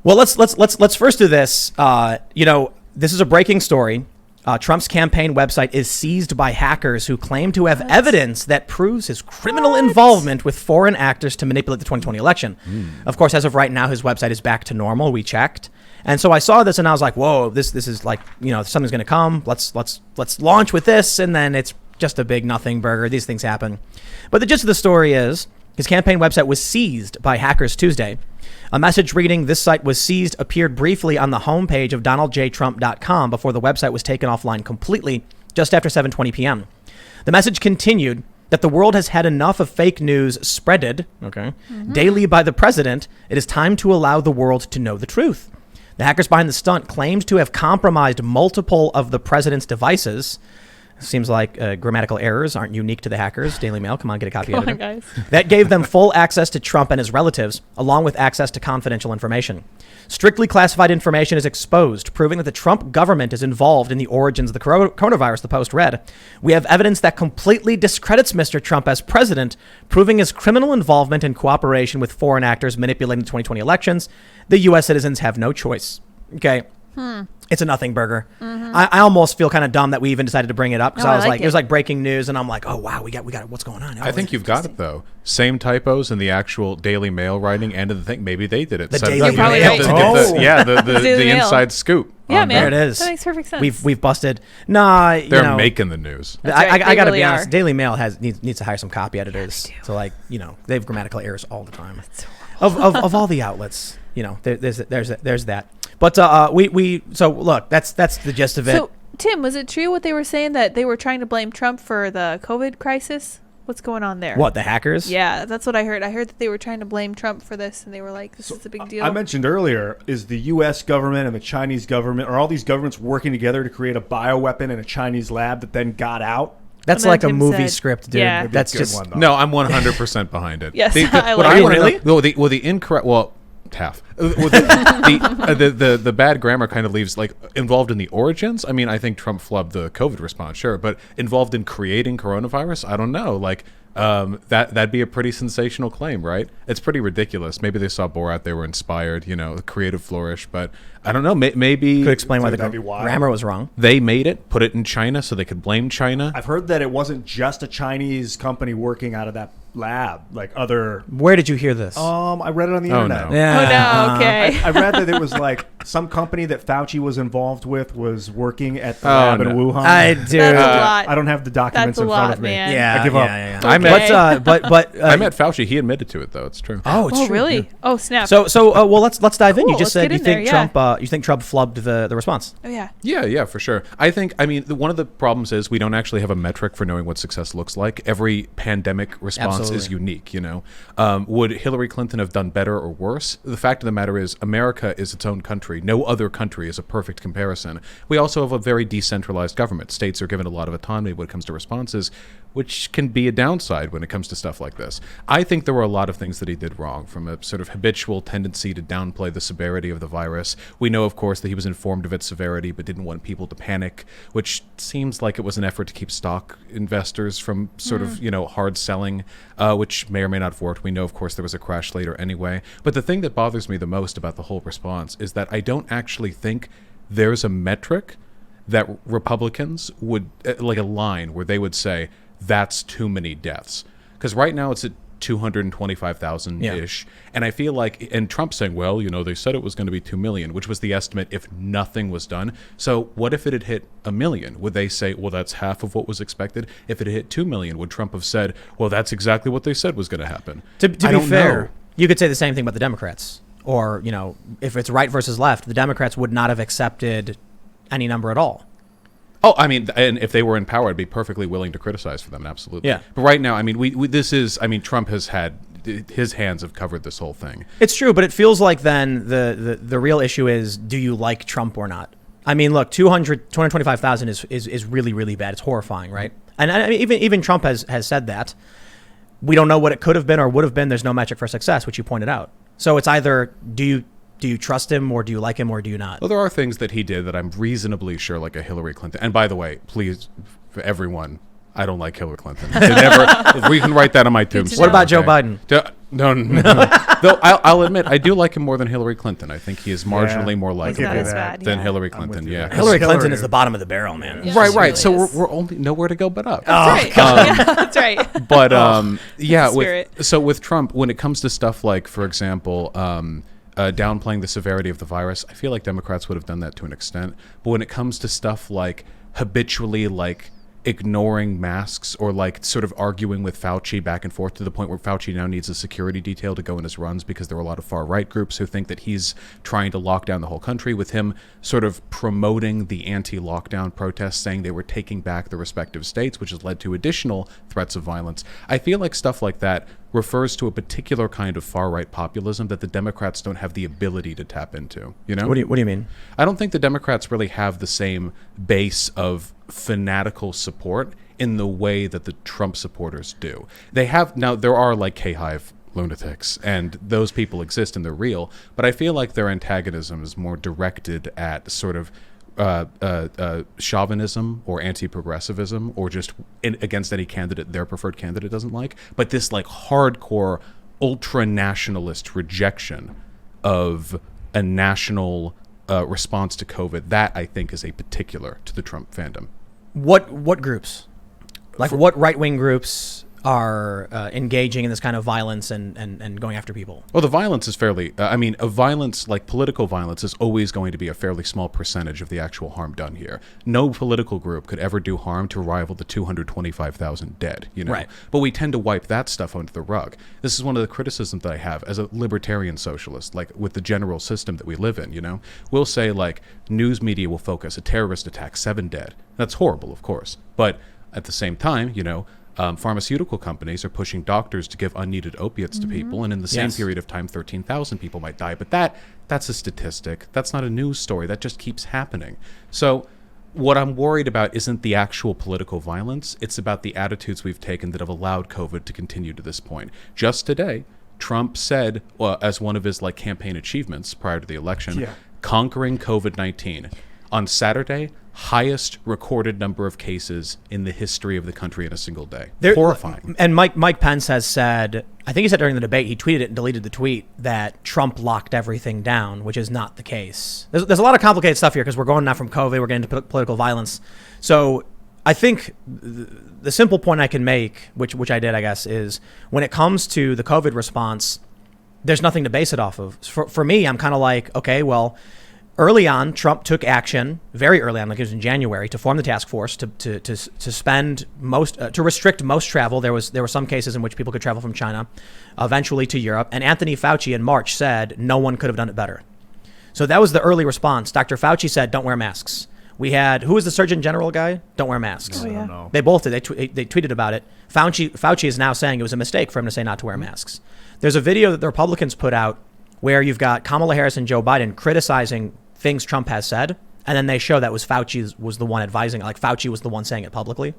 Well, let's first do this. This is a breaking story. Trump's campaign website is seized by hackers who claim to have evidence that proves his criminal involvement with foreign actors to manipulate the 2020 election. Of course, as of right now, his website is back to normal. We checked. And so I saw this and I was like, whoa, this is like, something's going to come. Let's launch with this. And then it's just a big nothing burger. These things happen. But the gist of the story is his campaign website was seized by hackers Tuesday. A message reading "This site was seized" appeared briefly on the homepage of DonaldJTrump.com before the website was taken offline completely just after 7:20 p.m. The message continued that the world has had enough of fake news spreaded daily by the president. It is time to allow the world to know the truth. The hackers behind the stunt claimed to have compromised multiple of the president's devices. Seems like grammatical errors aren't unique to the hackers. Daily Mail, come on, get a copy editor. Guys. That gave them full access to Trump and his relatives, along with access to confidential information. Strictly classified information is exposed, proving that the Trump government is involved in the origins of the coronavirus, the Post read. We have evidence that completely discredits Mr. Trump as president, proving his criminal involvement and cooperation with foreign actors manipulating the 2020 elections. The U.S. citizens have no choice. Okay. It's a nothing burger. I almost feel kind of dumb that we even decided to bring it up because I was like, it was like breaking news, and I'm like, oh wow, we got it. What's going on? I think you've got it though. Same typos in the actual Daily Mail writing end of the thing. Maybe they did it. The Daily Mail. The inside scoop. Yeah, man. There it is. That makes perfect sense. We've busted. Nah, they're making the news. Right. I gotta be honest. Daily Mail needs to hire some copy editors. So they have grammatical errors all the time. Of all the outlets, there's that. But so look, that's the gist of it. So Tim, was it true what they were saying that they were trying to blame Trump for the COVID crisis? What's going on there? What, the hackers? Yeah, that's what I heard. I heard that they were trying to blame Trump for this, and they were like, this is a big deal. I mentioned earlier, is the U.S. government and the Chinese government, are all these governments working together to create a bioweapon in a Chinese lab that then got out? That's like a movie script, dude. Yeah. That's just one, no. I'm 100% behind it. Yes, the incorrect. Well, half. The bad grammar kind of leaves like involved in the origins. I mean, I think Trump flubbed the COVID response, sure, but involved in creating coronavirus, I don't know. Like that'd be a pretty sensational claim, right? It's pretty ridiculous. Maybe they saw Borat, they were inspired, creative flourish, but I don't know. Maybe could explain why the grammar was wrong. They made it, put it in China so they could blame China. I've heard that it wasn't just a Chinese company working out of that lab, like other. Where did you hear this? I read it on the internet. No. Yeah. Oh no, okay. I read that it was like some company that Fauci was involved with was working at the lab in Wuhan. That's a lot. I don't have the documents in front of me. Man. Yeah, I give up. Yeah. I met, but I met Fauci. He admitted to it, though. It's true. Oh, it's true. Really? Yeah. Oh, snap. So well, let's dive in. Cool, You just said you think Trump flubbed the response. Oh yeah. Yeah, for sure. I mean, one of the problems is we don't actually have a metric for knowing what success looks like. Every pandemic response is unique, Would Hillary Clinton have done better or worse? The fact of the matter is America is its own country. No other country is a perfect comparison. We also have a very decentralized government. States are given a lot of autonomy when it comes to responses, which can be a downside when it comes to stuff like this. I think there were a lot of things that he did wrong, from a sort of habitual tendency to downplay the severity of the virus. We know, of course, that he was informed of its severity but didn't want people to panic, which seems like it was an effort to keep stock investors from sort of, hard selling, which may or may not have worked. We know, of course, there was a crash later anyway. But the thing that bothers me the most about the whole response is that I don't actually think there's a metric that Republicans would, like a line where they would say, that's too many deaths. Because right now it's at 225,000-ish. And I feel like, and Trump saying, well, they said it was going to be 2 million, which was the estimate if nothing was done. So what if it had hit 1 million? Would they say, well, that's half of what was expected? If it had hit 2 million, would Trump have said, well, that's exactly what they said was going to happen? To be fair, you could say the same thing about the Democrats. Or, if it's right versus left, the Democrats would not have accepted any number at all. Oh, I mean, and if they were in power, I'd be perfectly willing to criticize for them, absolutely. Yeah. But right now, I mean, Trump has had, his hands have covered this whole thing. It's true, but it feels like then the real issue is, do you like Trump or not? I mean, look, 225,000 is really, really bad. It's horrifying, right? And I mean, even Trump has said that. We don't know what it could have been or would have been. There's no metric for success, which you pointed out. So it's either, do you trust him, or do you like him, or do you not? Well, there are things that he did that I'm reasonably sure, like a Hillary Clinton. And by the way, please, for everyone, I don't like Hillary Clinton. We can write that on my tombstone. What about Joe Biden? No. Though I'll admit, I do like him more than Hillary Clinton. I think he is marginally more He's likable not as bad, than yeah. Hillary Clinton. you Yeah. there. Hillary Clinton Hillary. is the bottom of the barrel, man. Yeah. Right. Really So is. we're only nowhere to go but up. That's right. That's right. But yeah, Spirit. with Trump, when it comes to stuff like, for example, downplaying the severity of the virus, I feel like Democrats would have done that to an extent. But when it comes to stuff like habitually like ignoring masks or like sort of arguing with Fauci back and forth to the point where Fauci now needs a security detail to go in his runs because there are a lot of far right groups who think that he's trying to lock down the whole country, with him sort of promoting the anti-lockdown protests, saying they were taking back the respective states, which has led to additional threats of violence. I feel like stuff like that refers to a particular kind of far right populism that the Democrats don't have the ability to tap into. You know? What do you mean? I don't think the Democrats really have the same base of fanatical support in the way that the Trump supporters do. They have, now there are like K-Hive lunatics, and those people exist and they're real, but I feel like their antagonism is more directed at sort of chauvinism or anti-progressivism, or just against any candidate their preferred candidate doesn't like. But this like hardcore ultra-nationalist rejection of a national response to COVID, that I think is a particular to the Trump fandom. What groups? Like what right-wing groups are engaging in this kind of violence and going after people? Well, the violence is fairly, a violence, like political violence, is always going to be a fairly small percentage of the actual harm done here. No political group could ever do harm to rival the 225,000 dead, you know? Right. But we tend to wipe that stuff under the rug. This is one of the criticisms that I have as a libertarian socialist, like with the general system that we live in, you know? We'll say, like, news media will focus, a terrorist attack, 7 dead. That's horrible, of course. But at the same time, you know, pharmaceutical companies are pushing doctors to give unneeded opiates to people, and in the same Yes. period of time, 13,000 people might die. But that's a statistic. That's not a news story. That just keeps happening. So what I'm worried about isn't the actual political violence. It's about the attitudes we've taken that have allowed COVID to continue to this point. Just today, Trump said, as one of his like campaign achievements prior to the election, conquering COVID-19. On Saturday, highest recorded number of cases in the history of the country in a single day. Horrifying. And Mike Pence has said, I think he said during the debate, he tweeted it and deleted the tweet, that Trump locked everything down, which is not the case. There's a lot of complicated stuff here because we're going now from COVID, we're getting into political violence. So I think the simple point I can make, which I did, I guess, is when it comes to the COVID response, there's nothing to base it off of. For me, I'm kind of like, okay, well, early on, Trump took action very early on, like it was in January, to form the task force to spend to restrict most travel. There were some cases in which people could travel from China, eventually to Europe. And Anthony Fauci in March said no one could have done it better. So that was the early response. Dr. Fauci said, "Don't wear masks." We had, who was the Surgeon General guy? Don't wear masks. Oh, yeah. I don't know. They both did. They tweeted about it. Fauci is now saying it was a mistake for him to say not to wear masks. There's a video that the Republicans put out where you've got Kamala Harris and Joe Biden criticizing things Trump has said, and then they show that Fauci was the one advising, like Fauci was the one saying it publicly.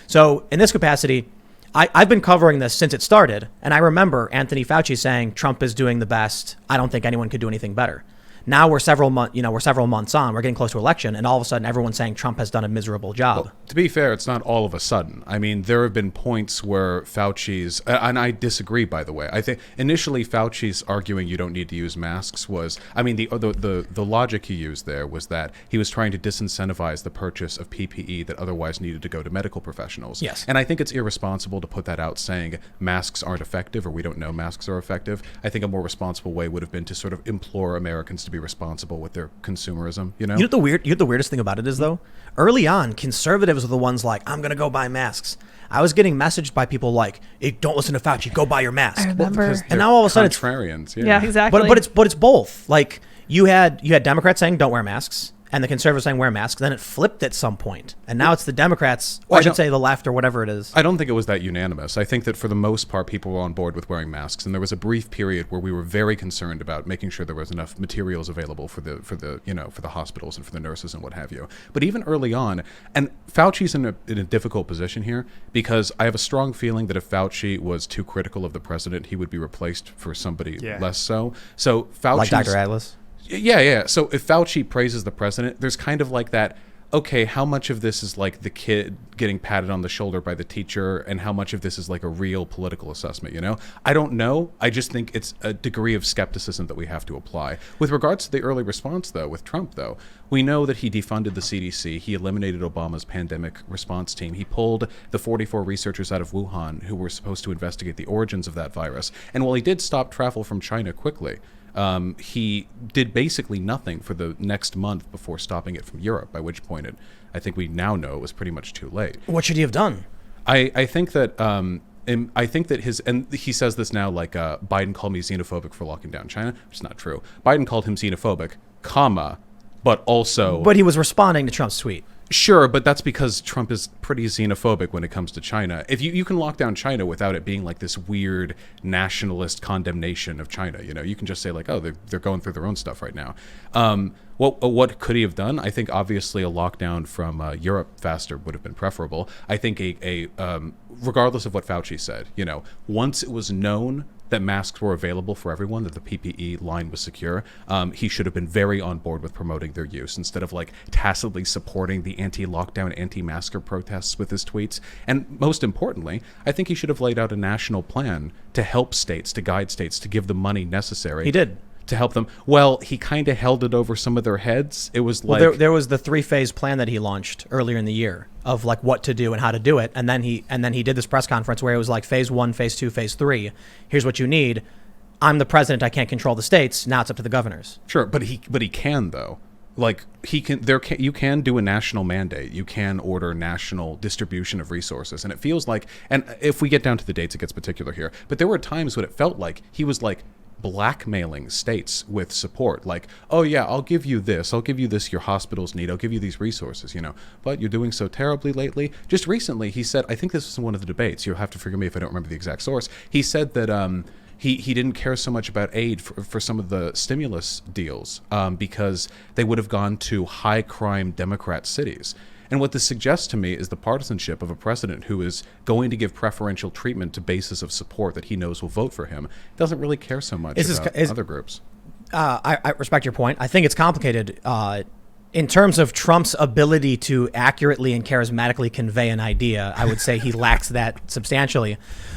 So in this capacity, I've been covering this since it started, and I remember Anthony Fauci saying Trump is doing the best. I don't think anyone could do anything better. Now we're several months on. We're getting close to election, and all of a sudden, everyone's saying Trump has done a miserable job. Well, to be fair, it's not all of a sudden. I mean, there have been points where Fauci's, and I disagree, by the way. I think initially Fauci's arguing you don't need to use masks was, I mean, the logic he used there was that he was trying to disincentivize the purchase of PPE that otherwise needed to go to medical professionals. Yes. And I think it's irresponsible to put that out saying masks aren't effective or we don't know masks are effective. I think a more responsible way would have been to sort of implore Americans to be responsible with their consumerism, you know? You know the weirdest thing about it is, though? Early on, conservatives were the ones like, I'm going to go buy masks. I was getting messaged by people like, hey, don't listen to Fauci, go buy your mask. I remember. Because And now all of a sudden it's contrarians. Yeah, exactly. But it's both. Like you had Democrats saying don't wear masks, and the conservatives saying wear masks. Then it flipped at some point, and now it's the Democrats, or I should say the left, or whatever it is. I don't think it was that unanimous. I think that for the most part, people were on board with wearing masks, and there was a brief period where we were very concerned about making sure there was enough materials available for the hospitals and for the nurses and what have you. But even early on, and Fauci's in a difficult position here because I have a strong feeling that if Fauci was too critical of the president, he would be replaced for somebody less so. So Fauci, Like Dr. Atlas. Yeah. So if Fauci praises the president, there's kind of like that okay, how much of this is like the kid getting patted on the shoulder by the teacher, and how much of this is like a real political assessment, you know? I don't know. I just think it's a degree of skepticism that we have to apply. With regards to the early response, though, with Trump, though, we know that he defunded the CDC. He eliminated Obama's pandemic response team. He pulled the 44 researchers out of Wuhan who were supposed to investigate the origins of that virus. And while he did stop travel from China quickly, he did basically nothing for the next month before stopping it from Europe, by which point I think we now know it was pretty much too late. What should he have done? I think that I think that and he says this now, like Biden called me xenophobic for locking down China, which is not true. Biden called him xenophobic, but also... But he was responding to Trump's tweet. Sure, but that's because Trump is pretty xenophobic when it comes to China. If you can lock down China without it being like this weird nationalist condemnation of China, you know, you can just say like, oh, they're going through their own stuff right now. What could he have done? I think obviously a lockdown from Europe faster would have been preferable. I think regardless of what Fauci said, you know, once it was known that masks were available for everyone, that the PPE line was secure, he should have been very on board with promoting their use instead of like tacitly supporting the anti-lockdown, anti-masker protests with his tweets. And most importantly, I think he should have laid out a national plan to help states, to guide states, to give the money necessary. He did. To help them. Well, he kind of held it over some of their heads. It was like... Well, there was the 3-phase plan that he launched earlier in the year of like what to do and how to do it. And then he did this press conference where it was like phase 1, phase 2, phase 3. Here's what you need. I'm the president. I can't control the states. Now it's up to the governors. Sure, but he can though. Like you can do a national mandate. You can order national distribution of resources, and it feels like. And if we get down to the dates, it gets particular here. But there were times when it felt like he was like blackmailing states with support, like, oh yeah, I'll give you this your hospitals need, I'll give you these resources, you know, but you're doing so terribly lately. Just recently he said, I think this was in one of the debates, you'll have to forgive me if I don't remember the exact source, he said that he didn't care so much about aid for some of the stimulus deals because they would have gone to high crime Democrat cities. And what this suggests to me is the partisanship of a president who is going to give preferential treatment to bases of support that he knows will vote for him. Doesn't really care so much about other groups. I respect your point. I think it's complicated in terms of Trump's ability to accurately and charismatically convey an idea. I would say he lacks that substantially.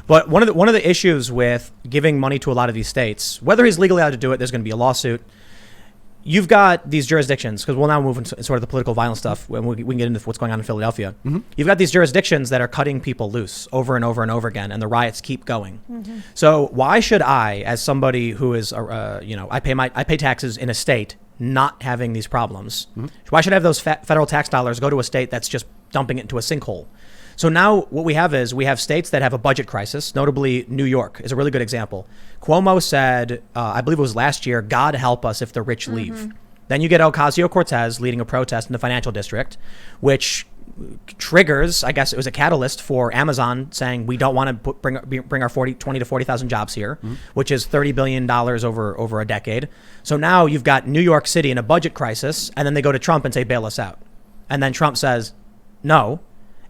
But one of the issues with giving money to a lot of these states, whether he's legally allowed to do it, there's going to be a lawsuit. You've got these jurisdictions, because we'll now move into sort of the political violence stuff when we can get into what's going on in Philadelphia. Mm-hmm. You've got these jurisdictions that are cutting people loose over and over and over again, and the riots keep going. Mm-hmm. So why should I, as somebody who is, I pay taxes in a state not having these problems, mm-hmm. why should I have those federal tax dollars go to a state that's just dumping it into a sinkhole? So now what we have states that have a budget crisis, notably New York is a really good example. Cuomo said, I believe it was last year, God help us if the rich leave. Mm-hmm. Then you get Ocasio-Cortez leading a protest in the financial district, which triggers, I guess it was a catalyst for Amazon saying we don't want to bring our 20 to 40,000 jobs here, mm-hmm. which is $30 billion over a decade. So now you've got New York City in a budget crisis, and then they go to Trump and say, bail us out. And then Trump says, no.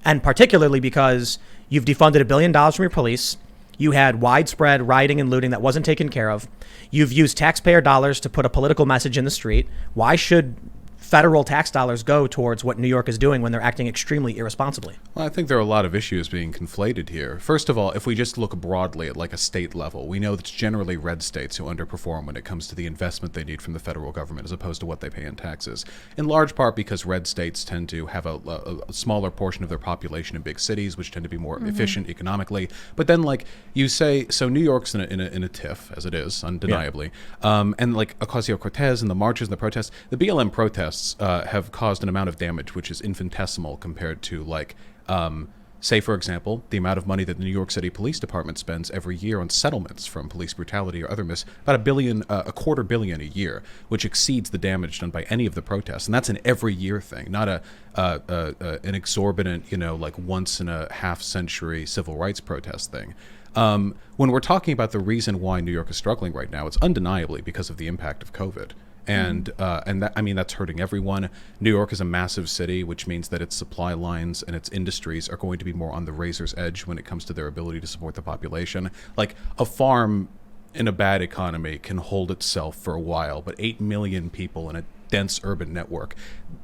And particularly because you've defunded $1 billion from your police, you had widespread rioting and looting that wasn't taken care of, you've used taxpayer dollars to put a political message in the street. Why should federal tax dollars go towards what New York is doing when they're acting extremely irresponsibly? Well, I think there are a lot of issues being conflated here. First of all, if we just look broadly at like a state level, we know that it's generally red states who underperform when it comes to the investment they need from the federal government as opposed to what they pay in taxes. In large part because red states tend to have a smaller portion of their population in big cities, which tend to be more mm-hmm. efficient economically. But then, like you say, so New York's in a tiff, as it is, undeniably. Yeah. And like Ocasio-Cortez and the marches and the protests, the BLM protests have caused an amount of damage which is infinitesimal compared to like say, for example, the amount of money that the New York City Police Department spends every year on settlements from police brutality or other about a $250 million a year, which exceeds the damage done by any of the protests. And that's an every year thing, not an exorbitant, like once in a half century civil rights protest thing. When we're talking about the reason why New York is struggling right now, it's undeniably because of the impact of COVID. And that, I mean, that's hurting everyone. New York is a massive city, which means that its supply lines and its industries are going to be more on the razor's edge when it comes to their ability to support the population. Like a farm in a bad economy can hold itself for a while, but 8 million people in a dense urban network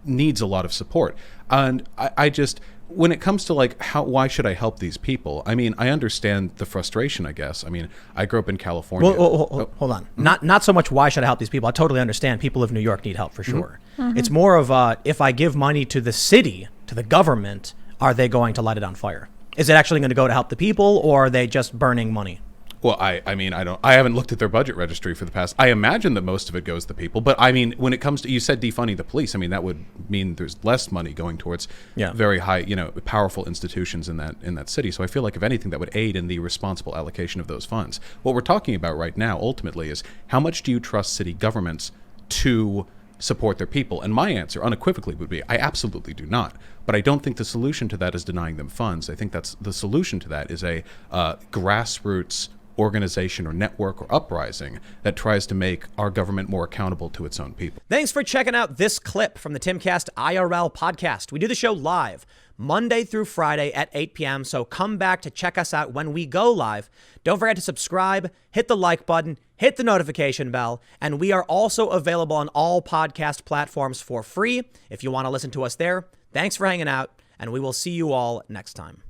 needs a lot of support. And I just, when it comes to like why should I help these people? I mean, I understand the frustration, I guess. I mean, I grew up in California. Hold on. Not so much why should I help these people. I totally understand. People of New York need help for sure. It's more of if I give money to the city, to the government, are they going to light it on fire? Is it actually going to go to help the people, or are they just burning money? Well, I mean, I haven't looked at their budget registry for the past. I imagine that most of it goes to people, but I mean, when it comes to, you said defunding the police, I mean, that would mean there's less money going towards very high, powerful institutions in that city. So I feel like if anything, that would aid in the responsible allocation of those funds. What we're talking about right now, ultimately, is how much do you trust city governments to support their people? And my answer unequivocally would be, I absolutely do not. But I don't think the solution to that is denying them funds. I think that's the solution to that is a grassroots organization or network or uprising that tries to make our government more accountable to its own people. Thanks for checking out this clip from the Timcast IRL podcast. We do the show live Monday through Friday at 8 p.m. So come back to check us out when we go live. Don't forget to subscribe, hit the like button, hit the notification bell, and we are also available on all podcast platforms for free if you want to listen to us there. Thanks for hanging out, and we will see you all next time.